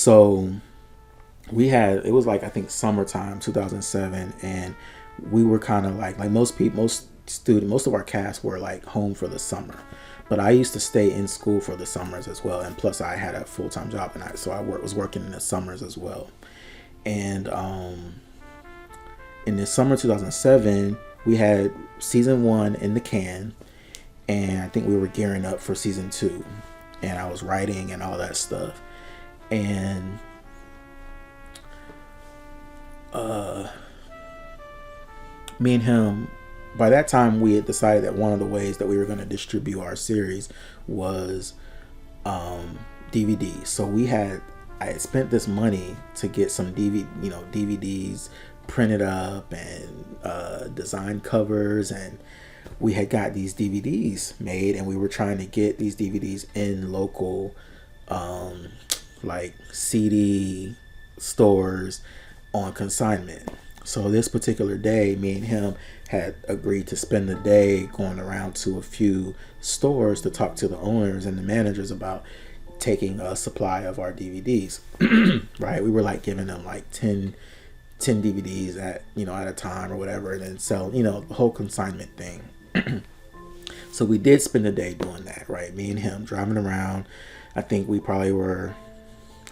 So it was like, I think summertime 2007, and we were kind of like most of our cast were like home for the summer, but I used to stay in school for the summers as well, and plus I had a full-time job, and so I was working in the summers as well. And in the summer 2007, we had season 1 in the can, and I think we were gearing up for season 2, and I was writing and all that stuff. And me and him, by that time, we had decided that one of the ways that we were going to distribute our series was DVDs. So I had spent this money to get some DVDs printed up and design covers, and we had got these DVDs made, and we were trying to get these DVDs in local like CD stores on consignment. So this particular day, me and him had agreed to spend the day going around to a few stores to talk to the owners and the managers about taking a supply of our DVDs. Right? We were like giving them like 10 DVDs at a time or whatever, and then sell, the whole consignment thing. So we did spend the day doing that, right? Me and him driving around. I think we probably were,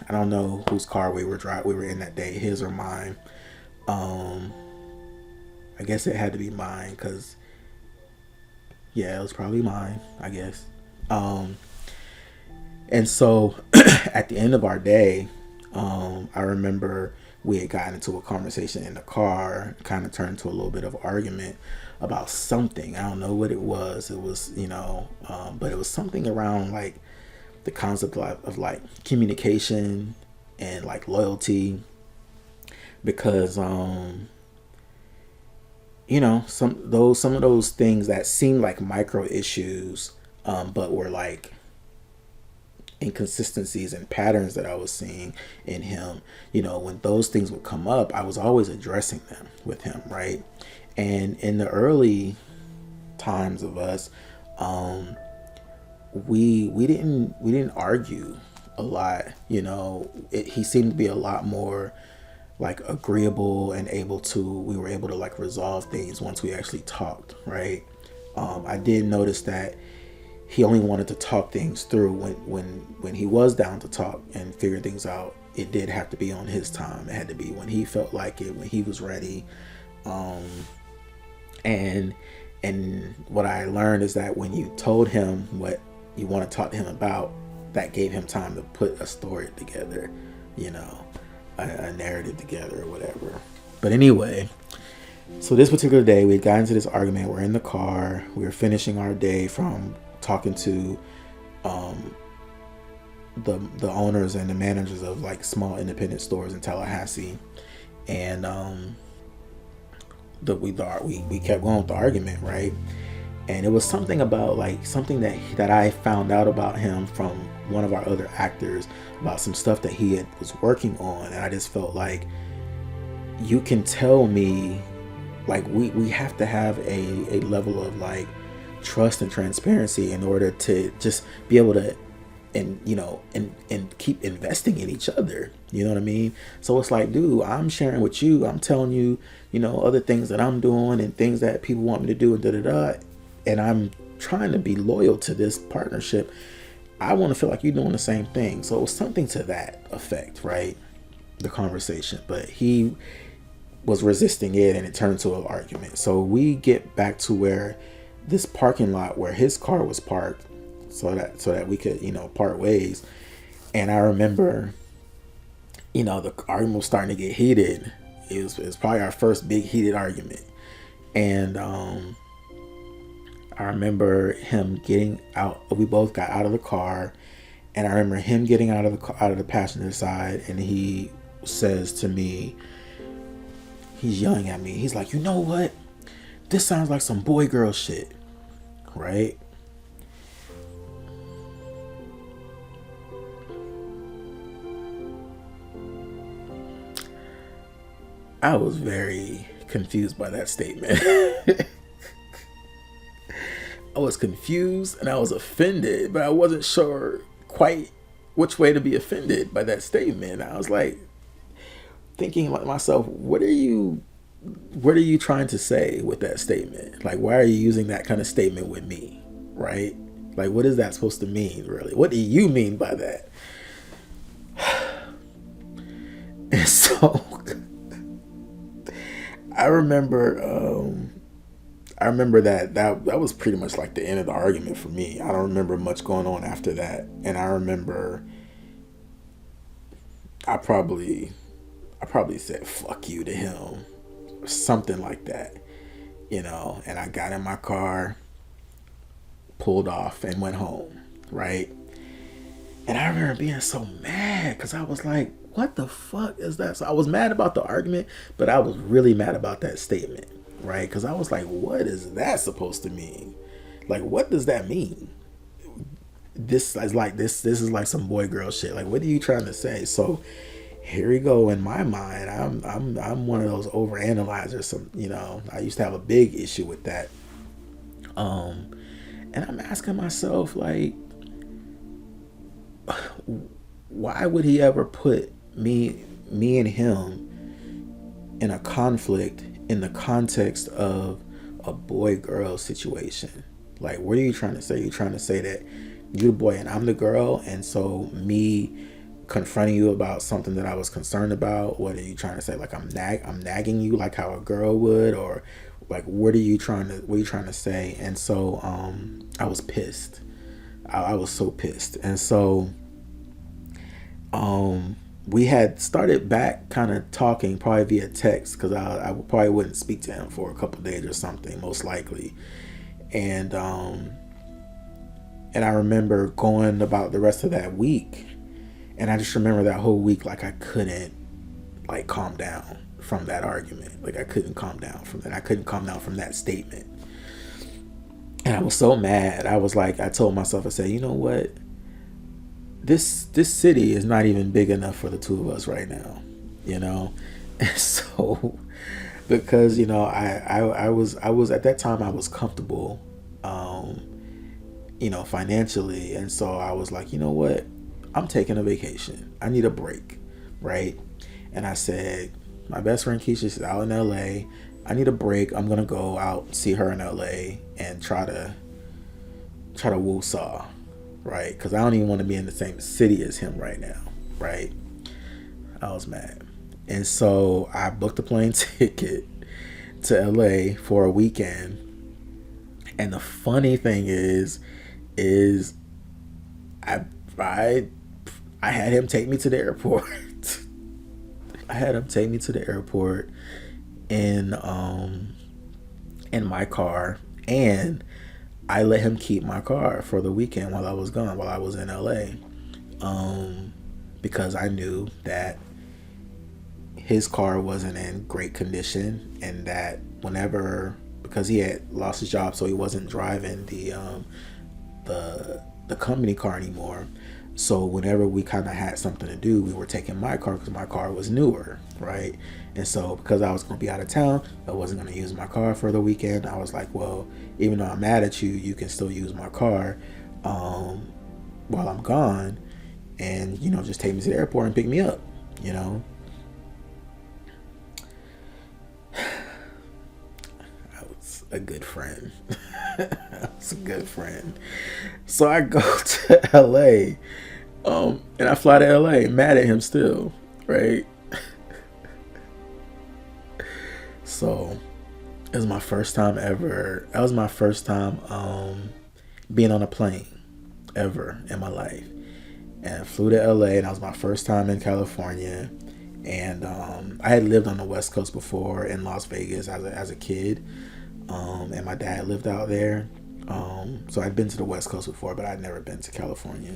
I don't know whose car we were in that day, his or mine. I guess it had to be mine, because it was probably mine, I guess. And so at the end of our day, I remember we had gotten into a conversation in the car, kind of turned to a little bit of argument about something. I don't know what it was. It was, but it was something around like the concept of like communication and like loyalty, because some of those things that seemed like micro issues, but were like inconsistencies and patterns that I was seeing in him. When those things would come up, I was always addressing them with him, right? And in the early times of us, we didn't argue a lot. He seemed to be a lot more like agreeable and we were able to like resolve things once we actually talked, right? I did notice that he only wanted to talk things through when he was down to talk and figure things out. It did have to be on his time. It had to be when he felt like it, when he was ready. And what I learned is that when you told him what you want to talk to him about, that gave him time to put a story together, a narrative together or whatever. But anyway, so this particular day we got into this argument. We're in the car. We were finishing our day from talking to the owners and the managers of like small independent stores in Tallahassee, and we kept going with the argument, right? And it was something about like something that I found out about him from one of our other actors, about some stuff that he was working on, and I just felt like, you can tell me, like we have to have a level of like trust and transparency in order to just be able to and keep investing in each other. You know what I mean? So it's like, dude, I'm sharing with you, I'm telling you, other things that I'm doing and things that people want me to do and and I'm trying to be loyal to this partnership. I want to feel like you're doing the same thing. So it was something to that effect, right? The conversation, but he was resisting it, and it turned into an argument. So we get back to where this parking lot where his car was parked, so that we could, part ways. And I remember, the argument was starting to get heated. It was probably our first big heated argument. And I remember him getting out. We both got out of the car, and I remember him getting out of the passenger side, and he says to me, he's yelling at me. He's like, "You know what? This sounds like some boy girl shit." Right? I was very confused by that statement. I was confused and I was offended, but I wasn't sure quite which way to be offended by that statement. I was like thinking like myself, what are you trying to say with that statement? Like, why are you using that kind of statement with me, right? Like, what is that supposed to mean, really? What do you mean by that? And so I remember that was pretty much like the end of the argument for me. I don't remember much going on after that. And I remember I probably said fuck you to him or something like that, and I got in my car, pulled off, and went home, right? And I remember being so mad because I was like, what the fuck is that? So I was mad about the argument, but I was really mad about that statement, right? Because I was like, what is that supposed to mean? Like, what does that mean? This is like some boy girl shit. Like, what are you trying to say? So here we go. In my mind, I'm one of those overanalyzers. I used to have a big issue with that. And I'm asking myself, like, why would he ever put me and him in a conflict in the context of a boy-girl situation? Like, what are you trying to say? You're trying to say that you the boy and I'm the girl, and so me confronting you about something that I was concerned about, what are you trying to say? Like, I'm nagging you like how a girl would? Or like, what are you trying to say? And so I was pissed. I was so pissed. And so we had started back kind of talking probably via text, because I probably wouldn't speak to him for a couple of days or something, most likely. And I remember going about the rest of that week, and I just remember that whole week, like, I couldn't like calm down from that argument. Like, I couldn't calm down from that. I couldn't calm down from that statement. And I was so mad. I was like, I told myself, I said, you know what? This city is not even big enough for the two of us right now, And so, because I was at that time I was comfortable, financially, and so I was like, you know what? I'm taking a vacation. I need a break, right? And I said, my best friend Kesha is out in LA. I need a break. I'm gonna go out, see her in LA, and try to woo-saw, right? Because I don't even want to be in the same city as him right now, right? I was mad. And so I booked a plane ticket to LA for a weekend. And the funny thing is I had him take me to the airport. I had him take me to the airport in my car, and I let him keep my car for the weekend while I was gone, while I was in LA, because I knew that his car wasn't in great condition, and that because he had lost his job, so he wasn't driving the company car anymore. So whenever we kind of had something to do, we were taking my car because my car was newer, right? And so because I was going to be out of town, I wasn't going to use my car for the weekend. I was like, well, even though I'm mad at you, you can still use my car while I'm gone, and just take me to the airport and pick me up. I was a good friend. I was a good friend. So I go to LA, and I fly to LA mad at him still, right? So it was my first time ever. That was my first time being on a plane ever in my life. And I flew to LA, and that was my first time in California. And I had lived on the West Coast before in Las Vegas as a kid. And my dad lived out there. So I'd been to the West Coast before, but I'd never been to California.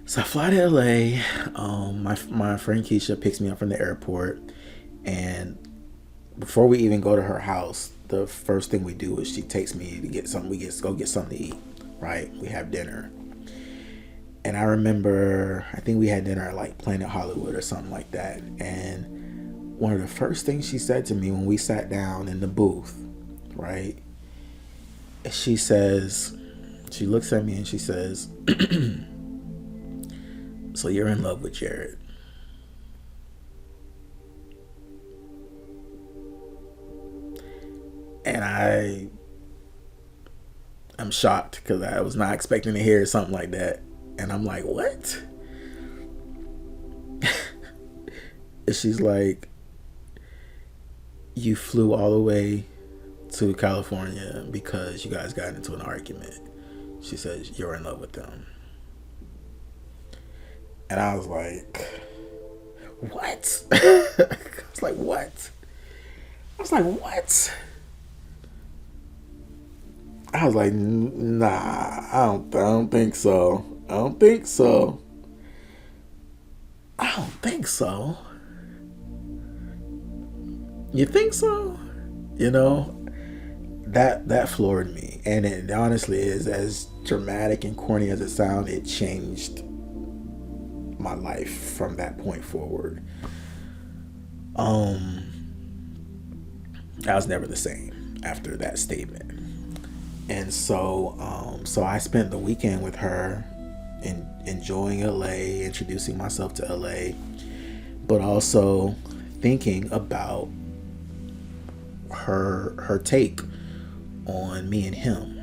So I fly to LA. My friend Kesha picks me up from the airport, and before we even go to her house, the first thing we do is she takes me to get something. Go get something to eat, right? We have dinner. And I remember, I think we had dinner at like Planet Hollywood or something like that. And one of the first things she said to me when we sat down in the booth, right? She looks at me and she says, So you're in love with Jared. And I'm shocked because I was not expecting to hear something like that. And I'm like, what? And she's like, you flew all the way to California because you guys got into an argument. She says, you're in love with them. And I was like, what? I was like, what? I was like, what? I was like, nah, I don't think so. I don't think so. I don't think so. You think so? You know, that floored me. And it honestly is, as dramatic and corny as it sounds, it changed my life from that point forward. I was never the same after that statement. And so I spent the weekend with her, enjoying LA, introducing myself to LA, but also thinking about her take on me and him.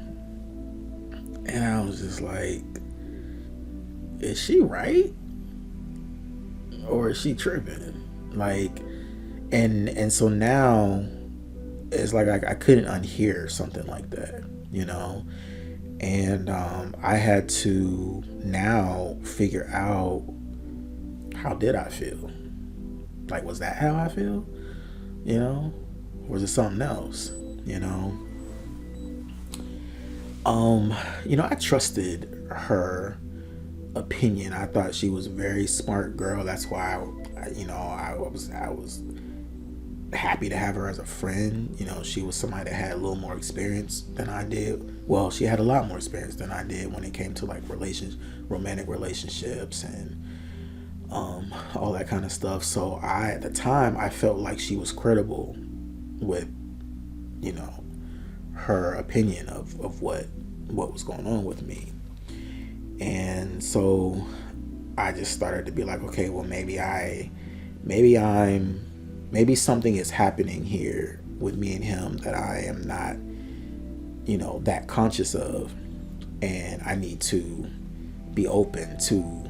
And I was just like, is she right? Or is she tripping? Like, and so now it's like I couldn't unhear something like that, you know? And I had to now figure out, how did I feel? Like, was that how I feel? You know? Or was it something else? You know? I trusted her opinion. I thought she was a very smart girl. That's why I was happy to have her as a friend. You know, she was somebody that had a little more experience than I did. Well, she had a lot more experience than I did when it came to like romantic relationships and all that kind of stuff. So at the time, I felt like she was credible with, her opinion of what was going on with me. And so I just started to be like, okay, well, maybe something is happening here with me and him that I am not, that conscious of. And I need to be open to,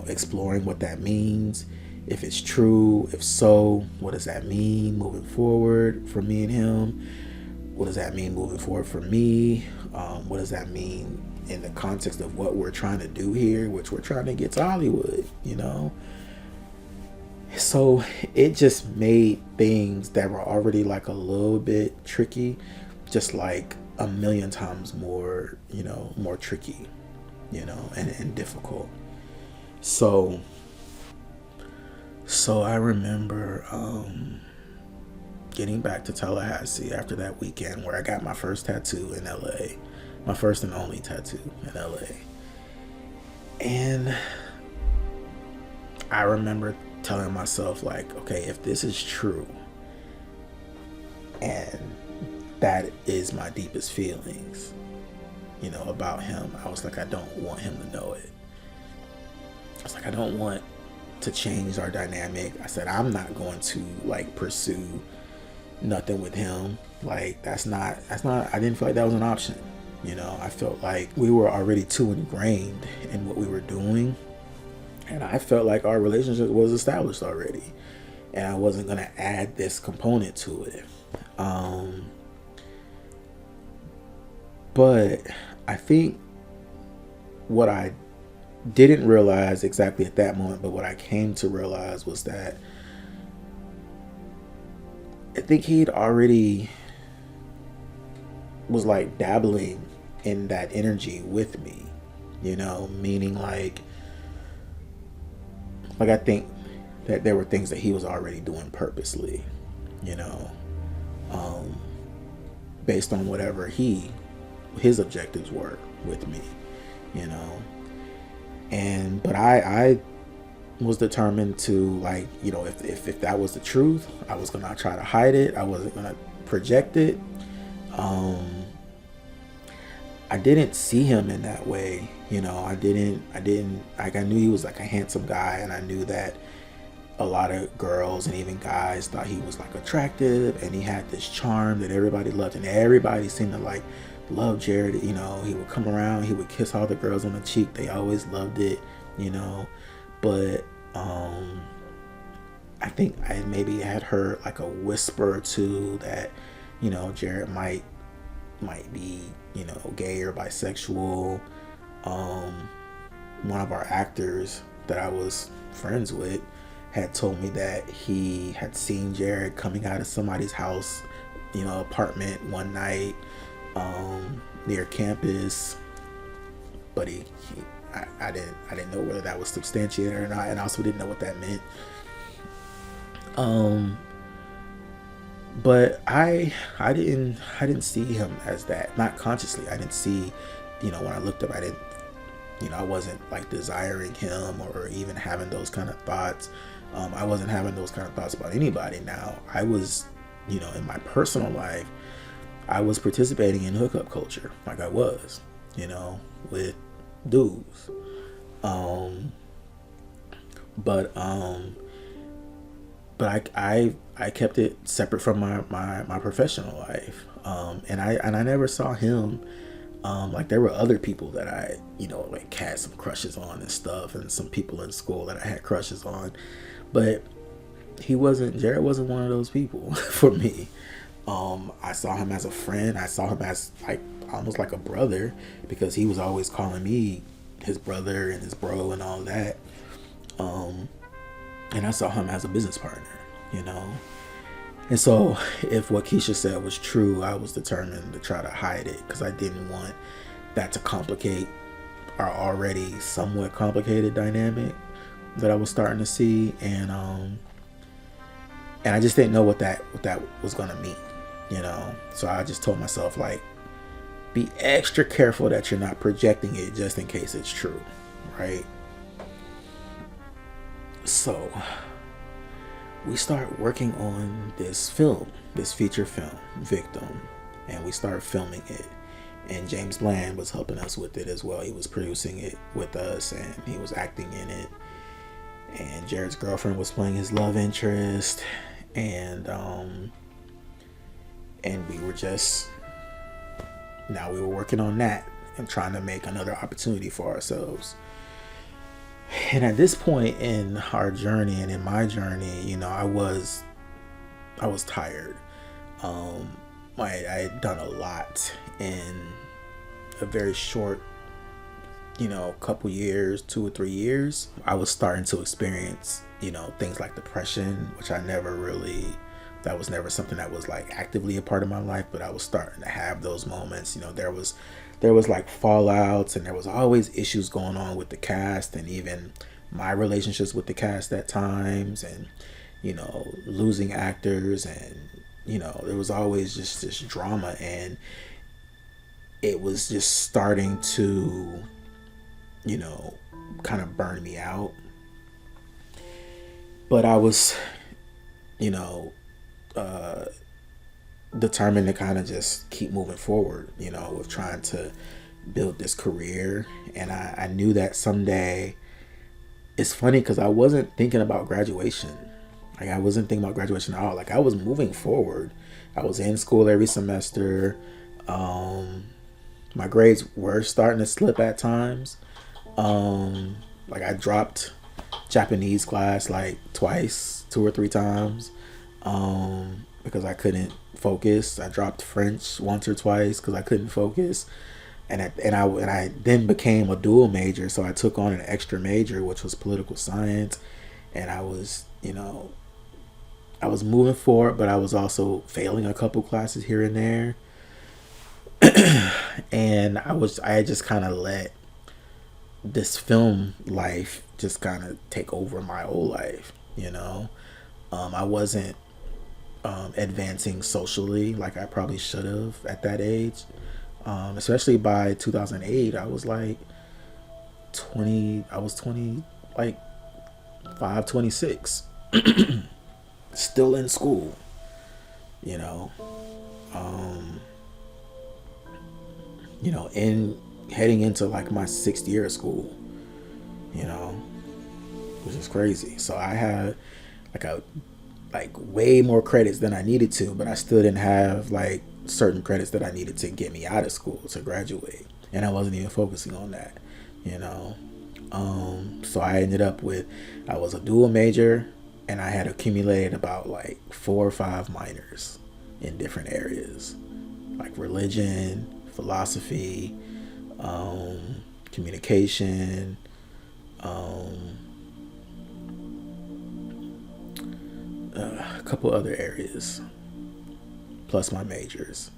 exploring what that means. If it's true, if so, what does that mean moving forward for me and him? What does that mean moving forward for me? What does that mean in the context of what we're trying to do here, which we're trying to get to Hollywood, So it just made things that were already like a little bit tricky, just like a million times more, more tricky, and difficult. So I remember getting back to Tallahassee after that weekend where I got my first tattoo in LA, my first and only tattoo in LA. And I remember telling myself, like, okay, if this is true and that is my deepest feelings, about him, I was like, I don't want him to know it. I was like, I don't want to change our dynamic. I said, I'm not going to like pursue nothing with him. Like, that's not, I didn't feel like that was an option. I felt like we were already too ingrained in what we were doing. And I felt like our relationship was established already. And I wasn't going to add this component to it. But I think what I didn't realize exactly at that moment, but what I came to realize was that I think he'd already was like dabbling in that energy with me, meaning like I think that there were things that he was already doing purposely, based on whatever his objectives were with me, but I was determined to, like, if that was the truth, I was gonna try to hide it. I wasn't gonna project it. I didn't see him in that way. I didn't like, I knew he was like a handsome guy, and I knew that a lot of girls and even guys thought he was like attractive, and he had this charm that everybody loved, and everybody seemed to like love Jared. He would come around, he would kiss all the girls on the cheek. They always loved it. But I think I maybe had heard like a whisper or two that Jared might be gay or bisexual. One of our actors that I was friends with had told me that he had seen Jared coming out of somebody's house, apartment one night near campus, but I didn't know whether that was substantiated or not, and I also didn't know what that meant. But I didn't see him as that, not consciously. I didn't see, when I looked up, I wasn't like desiring him or even having those kind of thoughts. I wasn't having those kind of thoughts about anybody. Now, I was, in my personal life, I was participating in hookup culture, like I was, with dudes. But I kept it separate from my professional life. And I never saw him. Like there were other people that I, like had some crushes on and stuff, and some people in school that I had crushes on, but Jared wasn't one of those people for me. I saw him as a friend. I saw him as like almost like a brother, because he was always calling me his brother and his bro and all that. And I saw him as a business partner, And so if what Kesha said was true, I was determined to try to hide it, because I didn't want that to complicate our already somewhat complicated dynamic that I was starting to see. And I just didn't know what that was going to mean, So I just told myself, like, be extra careful that you're not projecting it just in case it's true, right? So we start working on this feature film, Victim, and we start filming it. And James Bland was helping us with it as well. He was producing it with us, and he was acting in it. And Jared's girlfriend was playing his love interest, and we were working on that and trying to make another opportunity for ourselves. And at this point in our journey and in my journey, I was tired. I had done a lot in a very short, couple years, 2 or 3 years. I was starting to experience, things like depression, which that was never something that was like actively a part of my life, but I was starting to have those moments. There was like fallouts, and there was always issues going on with the cast, and even my relationships with the cast at times, and losing actors, and there was always just this drama, and it was just starting to kind of burn me out. But I was determined to kind of just keep moving forward, with trying to build this career. And I knew that someday, it's funny because I wasn't thinking about graduation. Like I wasn't thinking about graduation at all. Like I was moving forward. I was in school every semester. My grades were starting to slip at times. Like I dropped Japanese class like twice, 2 or 3 times. Because I couldn't focus. I dropped French once or twice because I couldn't focus, and I then became a dual major. So I took on an extra major, which was political science, and I was moving forward, but I was also failing a couple classes here and there, and I had just kind of let this film life just kind of take over my whole life. I wasn't advancing socially like I probably should have at that age, especially by 2008. I was like 20, like 26, still in school, in heading into like my 6th year of school, you know, which is crazy. So I had like way more credits than I needed to, but I still didn't have like certain credits that I needed to get me out of school to graduate, and I wasn't even focusing on that, you know. So I ended up with, I was a dual major, and I had accumulated about like 4 or 5 minors in different areas, like religion, philosophy, communication, a couple other areas, plus my majors.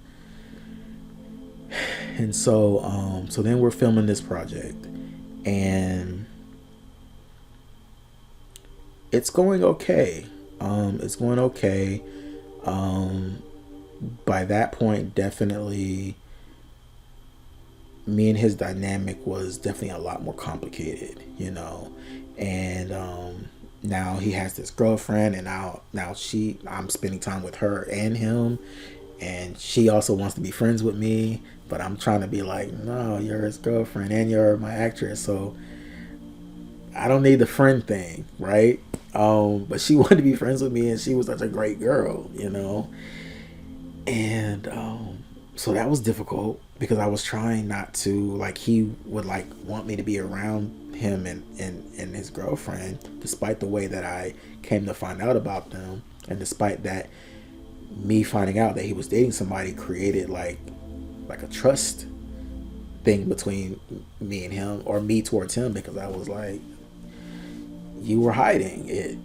And so then we're filming this project, and it's going okay. It's going okay. By that point, definitely, me and his dynamic was definitely a lot more complicated, you know. And now he has this girlfriend, and now I'm spending time with her and him, and she also wants to be friends with me, but I'm trying to be like, no, you're his girlfriend and you're my actress, so I don't need the friend thing, right? But she wanted to be friends with me, and she was such a great girl, you know. And so that was difficult, because I was trying not to, like, he would like want me to be around him and his girlfriend, despite the way that I came to find out about them, and despite that, me finding out that he was dating somebody created like a trust thing between me and him, or me towards him, because I was like, you were hiding it.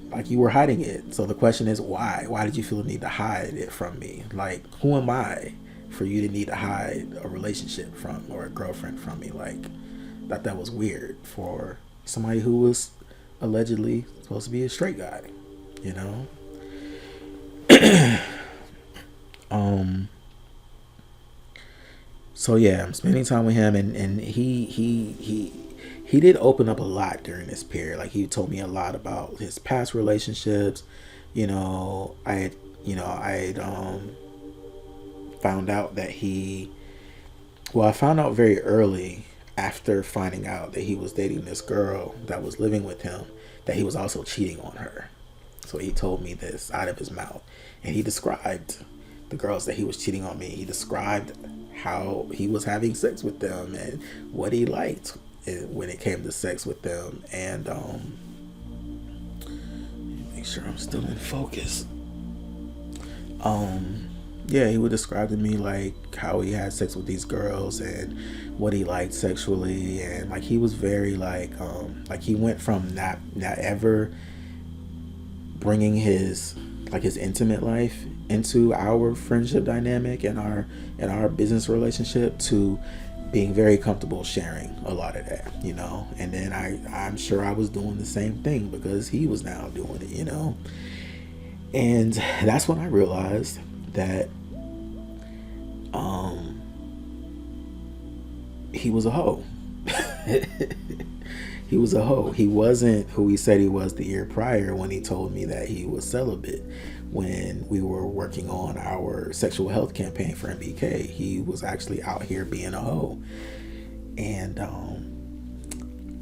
So the question is, why did you feel the need to hide it from me? Like, who am I for you to need to hide a relationship from, or a girlfriend from me? Like, that was weird for somebody who was allegedly supposed to be a straight guy, you know. So yeah, I'm spending time with him, and he did open up a lot during this period. Like, he told me a lot about his past relationships. You know, I had found out that I found out very early, after finding out that he was dating this girl that was living with him, that he was also cheating on her. So he told me this out of his mouth, and he described the girls that he was cheating on me. He described how he was having sex with them and what he liked when it came to sex with them. And make sure I'm still in focus. Yeah, he would describe to me like how he had sex with these girls and what he liked sexually, and like he was very like he went from not ever bringing his intimate life into our friendship dynamic and our business relationship, to being very comfortable sharing a lot of that, you know. And then I'm sure I was doing the same thing, because he was now doing it, you know. And that's when I realized that he was a hoe. He was a hoe. He wasn't who he said he was the year prior, when he told me that he was celibate when we were working on our sexual health campaign for MBK. He was actually out here being a hoe. And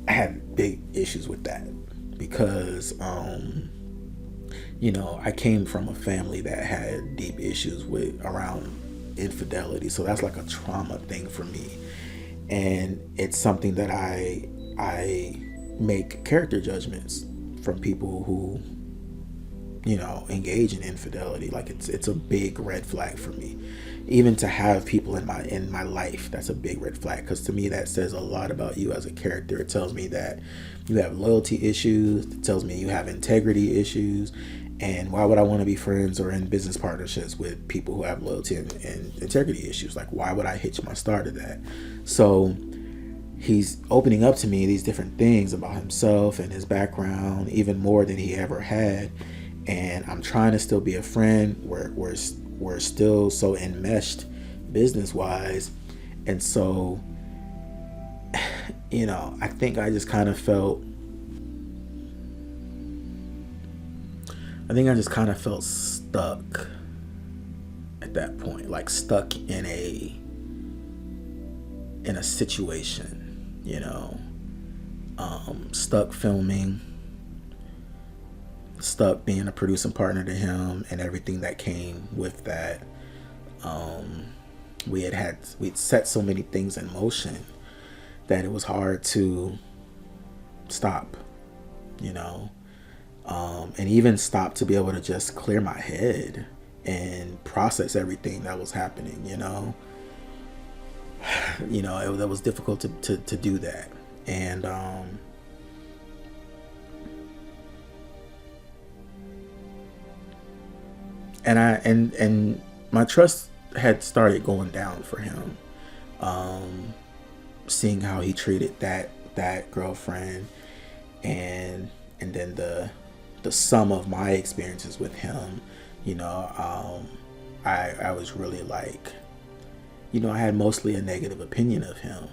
I had big issues with that, because you know, I came from a family that had deep issues around infidelity. So that's like a trauma thing for me. And it's something that I make character judgments from people who, you know, engage in infidelity. Like, it's a big red flag for me. Even to have people in my life, that's a big red flag, because to me that says a lot about you as a character. It tells me that you have loyalty issues. It tells me you have integrity issues. And why would I want to be friends or in business partnerships with people who have loyalty and integrity issues? Like, why would I hitch my star to that? So he's opening up to me these different things about himself and his background, even more than he ever had. And I'm trying to still be a friend. We're still so enmeshed business-wise. And so, you know, I think I just kind of felt stuck at that point, like stuck in in a situation, stuck filming, stuck being a producing partner to him, and everything that came with that. We'd set so many things in motion that it was hard to stop, and even stop to be able to just clear my head and process everything that was happening. It was difficult to do that. And and my trust had started going down for him, seeing how he treated that girlfriend, and then the sum of my experiences with him. I was really like, I had mostly a negative opinion of him,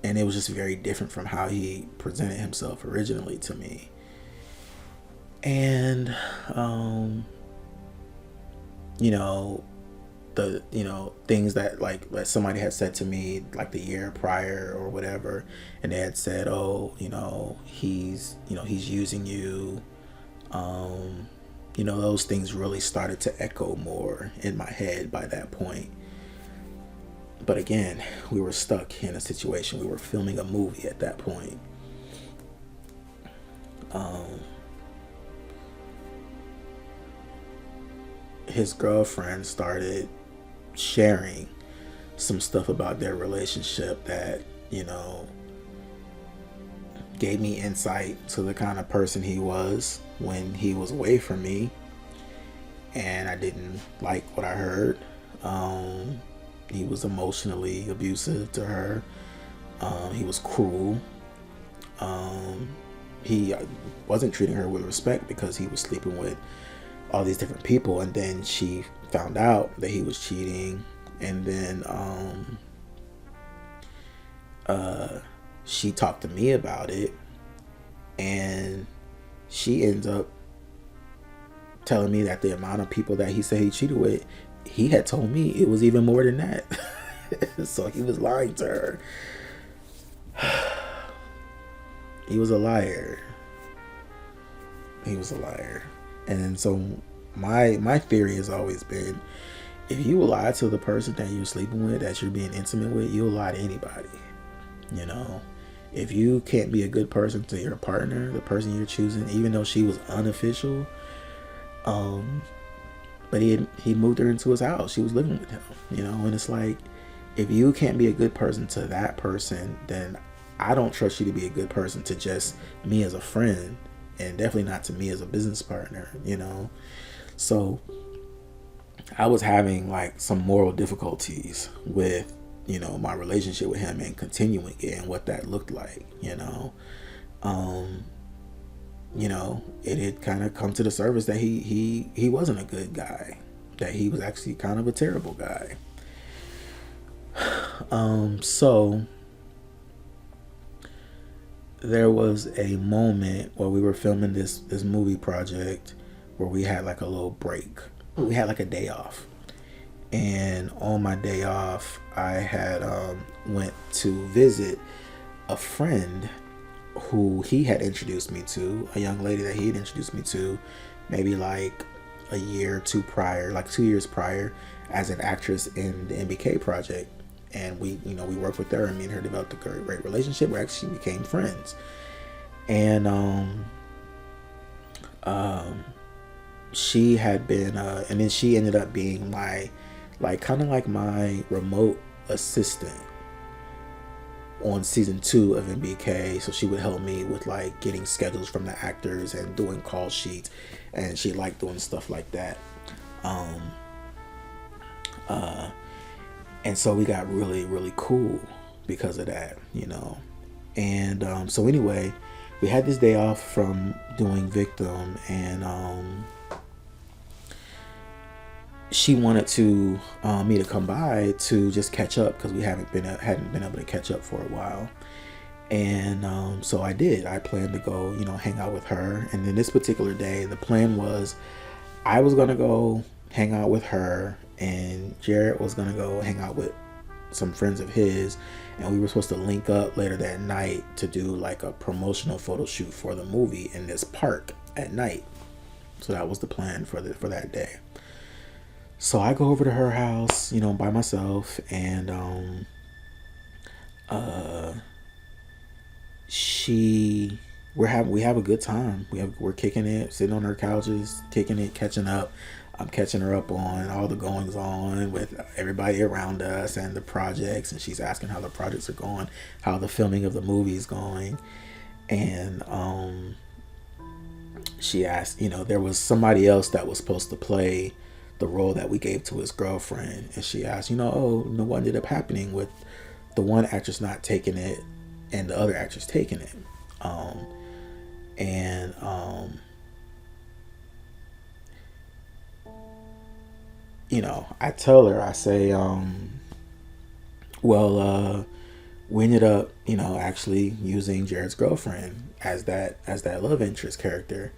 and it was just very different from how he presented himself originally to me. And the things that like somebody had said to me like the year prior or whatever, and they had said, oh, he's using you, those things really started to echo more in my head by that point. But again, we were stuck in a situation. We were filming a movie at that point. His girlfriend started sharing some stuff about their relationship that, gave me insight to the kind of person he was when he was away from me. And I didn't like what I heard. He was emotionally abusive to her. He was cruel. He wasn't treating her with respect because he was sleeping with all these different people, and then she found out that he was cheating, and then she talked to me about it, and she ends up telling me that the amount of people that he said he cheated with, he had told me it was even more than that. So he was lying to her. He was a liar. And so my theory has always been, if you lie to the person that you're sleeping with, that you're being intimate with, you'll lie to anybody. If you can't be a good person to your partner, the person you're choosing, even though she was unofficial, but he moved her into his house, she was living with him, and it's like, if you can't be a good person to that person, then I don't trust you to be a good person to just me as a friend, and definitely not to me as a business partner, So I was having like some moral difficulties with, my relationship with him and continuing it and what that looked like, it had kind of come to the surface that he wasn't a good guy, that he was actually kind of a terrible guy. So there was a moment where we were filming this movie project where we had like a little break. We had like a day off. And on my day off, I had went to visit a friend who he had introduced me to, a young lady that he had introduced me to maybe like a year or two prior, like 2 years prior, as an actress in the MBK project. And we worked with her, and me and her developed a great relationship. We actually became friends. And she had been, and then she ended up being my, like, kind of like my remote assistant on season 2 of MBK. So she would help me with like getting schedules from the actors and doing call sheets, and she liked doing stuff like that. And so we got really, really cool because of that, And so anyway, we had this day off from doing Victim, and she wanted to me to come by to just catch up because we hadn't been able to catch up for a while. And so I did. I planned to go, hang out with her. And then this particular day, the plan was I was gonna go hang out with her, and Jared was gonna go hang out with some friends of his, and we were supposed to link up later that night to do like a promotional photo shoot for the movie in this park at night. So that was the plan for that day. So I go over to her house, by myself, and we have a good time. We're kicking it, sitting on our couches, kicking it, catching up. I'm catching her up on all the goings on with everybody around us and the projects, and she's asking how the projects are going, how the filming of the movie is going. And she asked, there was somebody else that was supposed to play the role that we gave to his girlfriend, and she asked, what ended up happening with the one actress not taking it and the other actress taking it. I tell her, I say, we ended up, actually using Jared's girlfriend as that love interest character.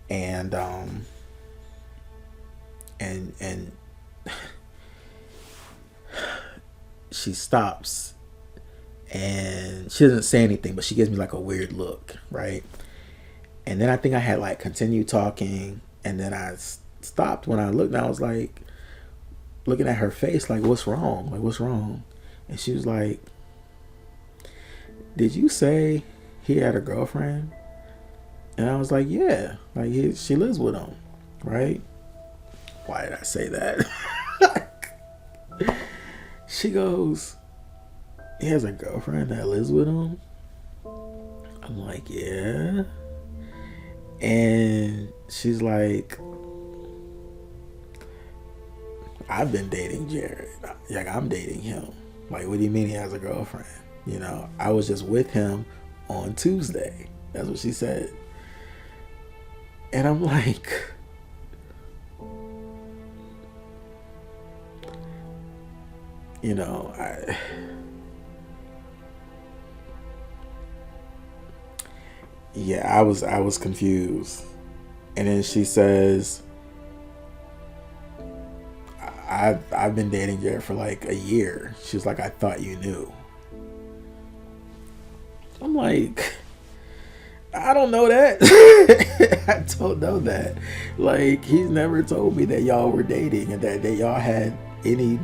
And she stops and she doesn't say anything, but she gives me like a weird look, right? And then I think I had like continued talking, and then I stopped when I looked, and I was like looking at her face like, what's wrong? Like, what's wrong? And she was like, did you say he had a girlfriend? And I was like, yeah, like she lives with him, right? Why did I say that? She goes, he has a girlfriend that lives with him? I'm like, yeah. And she's like, I've been dating Jared. Like, I'm dating him. Like, what do you mean he has a girlfriend? I was just with him on Tuesday. That's what she said. And I'm like, I was confused. And then she says, I've been dating Jared for like a year. She was like, I thought you knew. I'm like, I don't know that. I don't know that. Like, he's never told me that y'all were dating and that y'all had any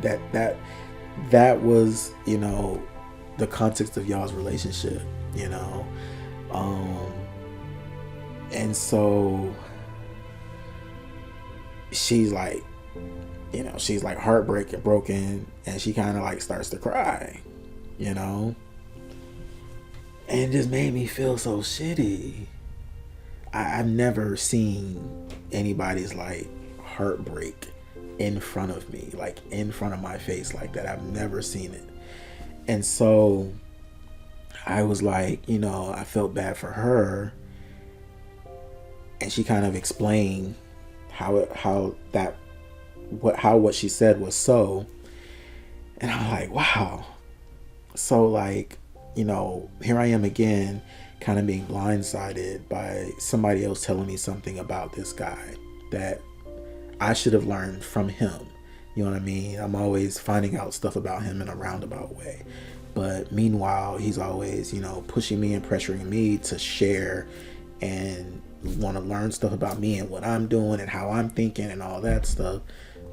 that was, the context of y'all's relationship, and so she's like, she's like broken, and she kind of like starts to cry, and it just made me feel so shitty. I've never seen anybody's like heartbreak in front of me, like in front of my face like that. I've never seen it. And so I was like, I felt bad for her, and she kind of explained what she said was so. And I'm like, wow. So like, here I am again, kind of being blindsided by somebody else telling me something about this guy that I should have learned from him. You know what I mean? I'm always finding out stuff about him in a roundabout way. But meanwhile, he's always, pushing me and pressuring me to share and want to learn stuff about me and what I'm doing and how I'm thinking and all that stuff.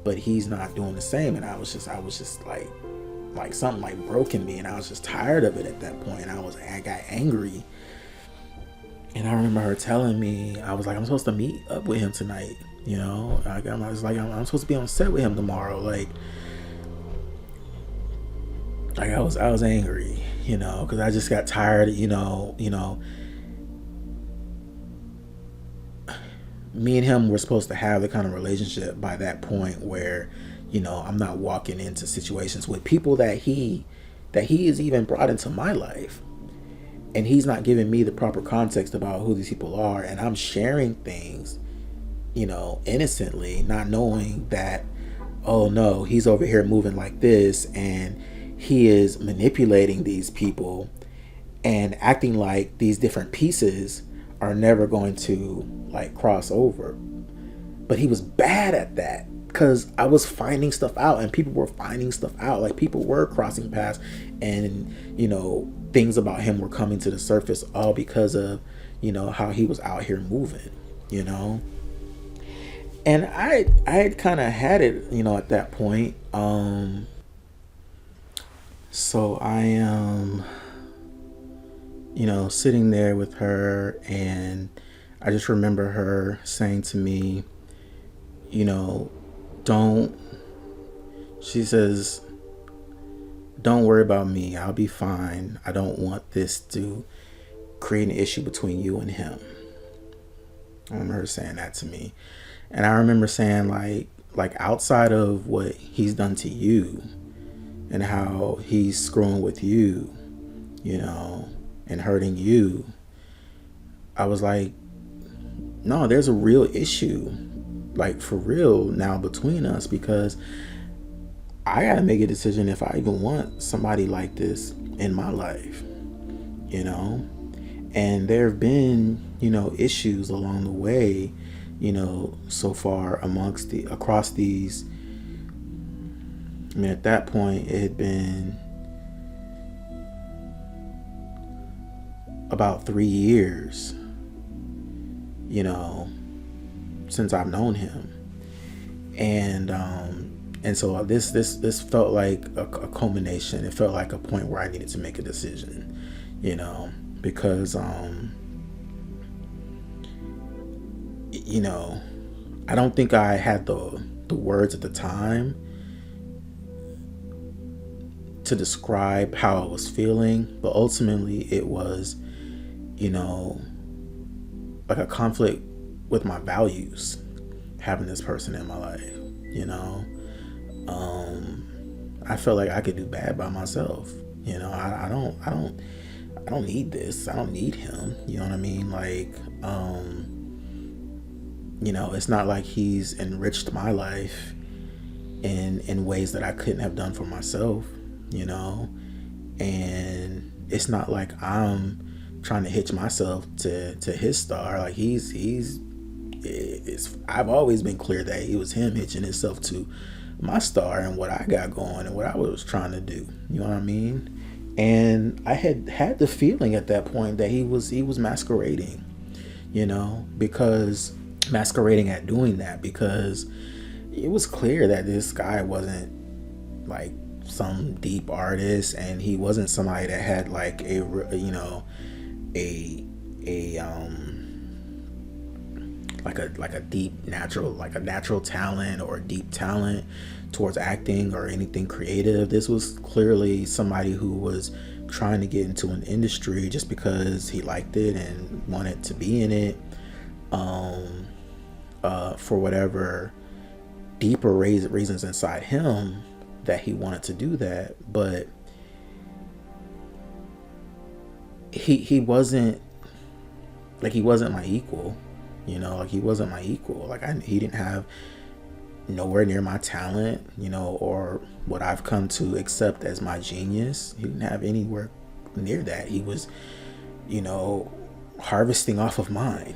But he's not doing the same. And I was just like something like broke in me, and I was just tired of it at that point. I got angry. And I remember her telling me, I was like, I'm supposed to meet up with him tonight. I'm supposed to be on set with him tomorrow. Like I was angry, because I just got tired. Me and him were supposed to have the kind of relationship by that point where, I'm not walking into situations with people that he has even brought into my life, and he's not giving me the proper context about who these people are, and I'm sharing things, innocently, not knowing that, oh no, he's over here moving like this, and he is manipulating these people and acting like these different pieces are never going to like cross over. But he was bad at that. because I was finding stuff out, and people were finding stuff out. Like, people were crossing paths, and things about him were coming to the surface, all because of how he was out here moving. And I had kind of had it at that point. So I am sitting there with her, and I just remember her saying to me, she says, "Don't worry about me. I'll be fine. I don't want this to create an issue between you and him." I remember her saying that to me. And I remember saying, like outside of what he's done to you and how he's screwing with you, and hurting you, I was like, no, there's a real issue, like for real now between us, because I gotta make a decision if I even want somebody like this in my life, and there have been, issues along the way, so far across these. I mean, at that point, it had been about 3 years, since I've known him, and so this felt like a culmination. It felt like a point where I needed to make a decision, because I don't think I had the words at the time to describe how I was feeling, but ultimately it was, like a conflict with my values, having this person in my life. I felt like I could do bad by myself. I don't need this. I don't need him. You know what I mean? Like, it's not like he's enriched my life in ways that I couldn't have done for myself, and it's not like I'm trying to hitch myself to his star. Like, I've always been clear that it was him hitching himself to my star and what I got going and what I was trying to do. You know what I mean? And I had the feeling at that point that he was masquerading, because masquerading at doing that, because it was clear that this guy wasn't like some deep artist, and he wasn't somebody that had like a deep natural talent or a deep talent towards acting or anything creative. This was clearly somebody who was trying to get into an industry just because he liked it and wanted to be in it, for whatever deeper reasons inside him that he wanted to do that. But he wasn't my equal. He wasn't my equal. Like, he didn't have nowhere near my talent, or what I've come to accept as my genius. He didn't have anywhere near that. He was, harvesting off of mine,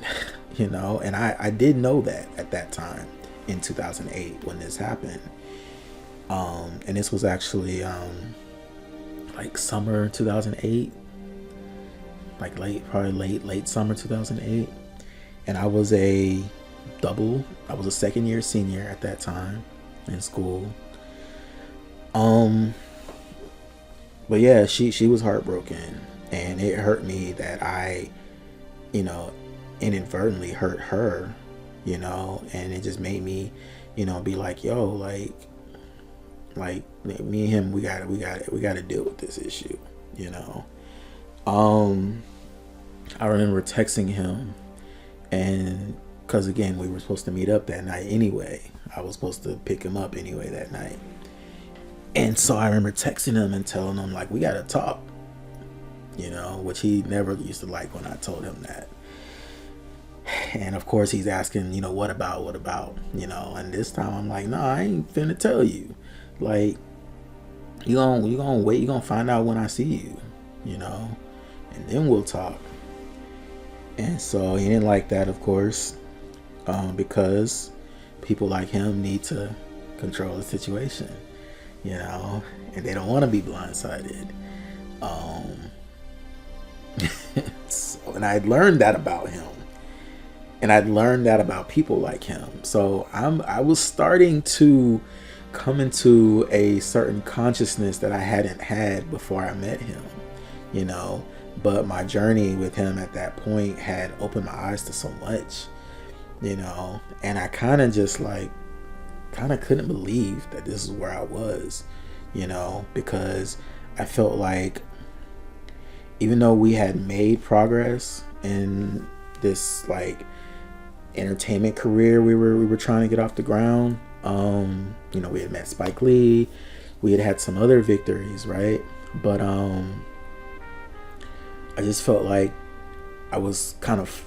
and I did know that at that time in 2008 when this happened. And this was actually like summer 2008, like late summer 2008. And I was a second year senior at that time in school. But yeah, she was heartbroken, and it hurt me that I, inadvertently hurt her, and it just made me, be like, yo, like me and him, we gotta deal with this issue, I remember texting him, and because again, we were supposed to meet up that night anyway. I was supposed to pick him up anyway that night. And so I remember texting him and telling him, like, we gotta talk, which he never used to like when I told him that. And of course he's asking, what about, and this time I'm like, no, I ain't finna tell you. Like, you gonna wait, you gonna find out when I see you, and then we'll talk. And so he didn't like that, of course, because people like him need to control the situation, you know, and they don't want to be blindsided. So, and I'd learned that about him, and I'd learned that about people like him. So I was starting to come into a certain consciousness that I hadn't had before I met him, you know. But my journey with him at that point had opened my eyes to so much, you know, and I kind of just like couldn't believe that this is where I was, you know, because I felt like even though we had made progress in this like entertainment career we were trying to get off the ground, you know, we had met Spike Lee, we had had some other victories, right? But I just felt like I was kind of,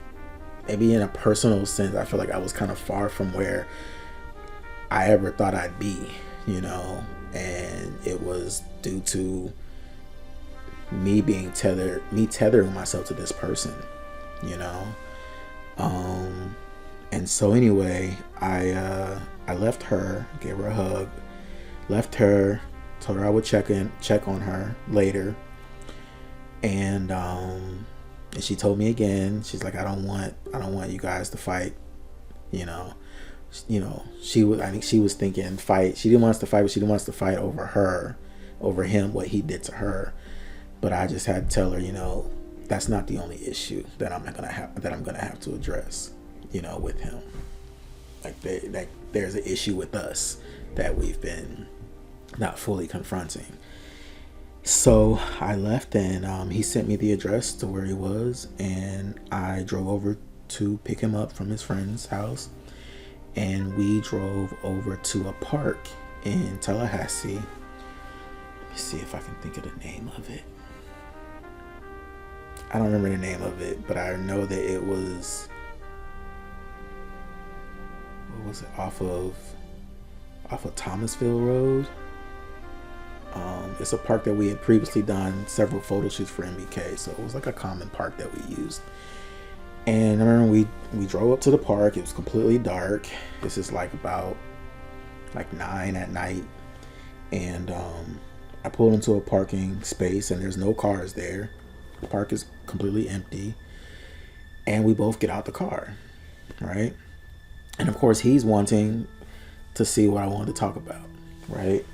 maybe in a personal sense, I feel like I was kind of far from where I ever thought I'd be, you know, and it was due to me tethering myself to this person, you know. And so anyway, I left her, gave her a hug, left her, told her I would check on her later. And she told me again, she's like, I don't want you guys to fight, you know. I think she was thinking fight. She didn't want us to fight, but she didn't want us to fight over him, what he did to her. But I just had to tell her, you know, that's not the only issue that I'm gonna have to address, you know, with him. Like there's an issue with us that we've been not fully confronting. So I left, and he sent me the address to where he was, and I drove over to pick him up from his friend's house, and we drove over to a park in Tallahassee. Let me see if I can think of the name of it. I don't remember the name of it, but I know that it was, what was it, off of Thomasville Road. It's a park that we had previously done several photo shoots for MBK, so it was like a common park that we used. And I remember we drove up to the park. It was completely dark. This is like about 9 at night, and I pulled into a parking space, and there's no cars there. The park is completely empty, and we both get out the car, right? And of course, he's wanting to see what I wanted to talk about, right?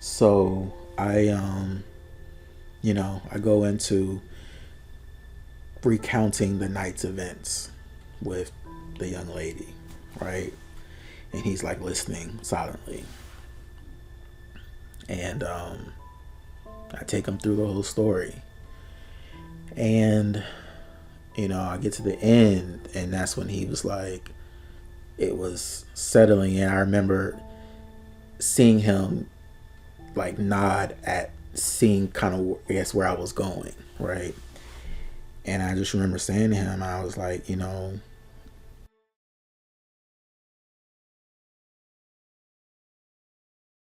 So I go into recounting the night's events with the young lady, right? And he's like listening silently, and I take him through the whole story. And you know, I get to the end, and that's when he was like, it was settling in. I remember seeing him like nod at seeing kind of, I guess, where I was going, right? And I just remember saying to him, I was like, you know,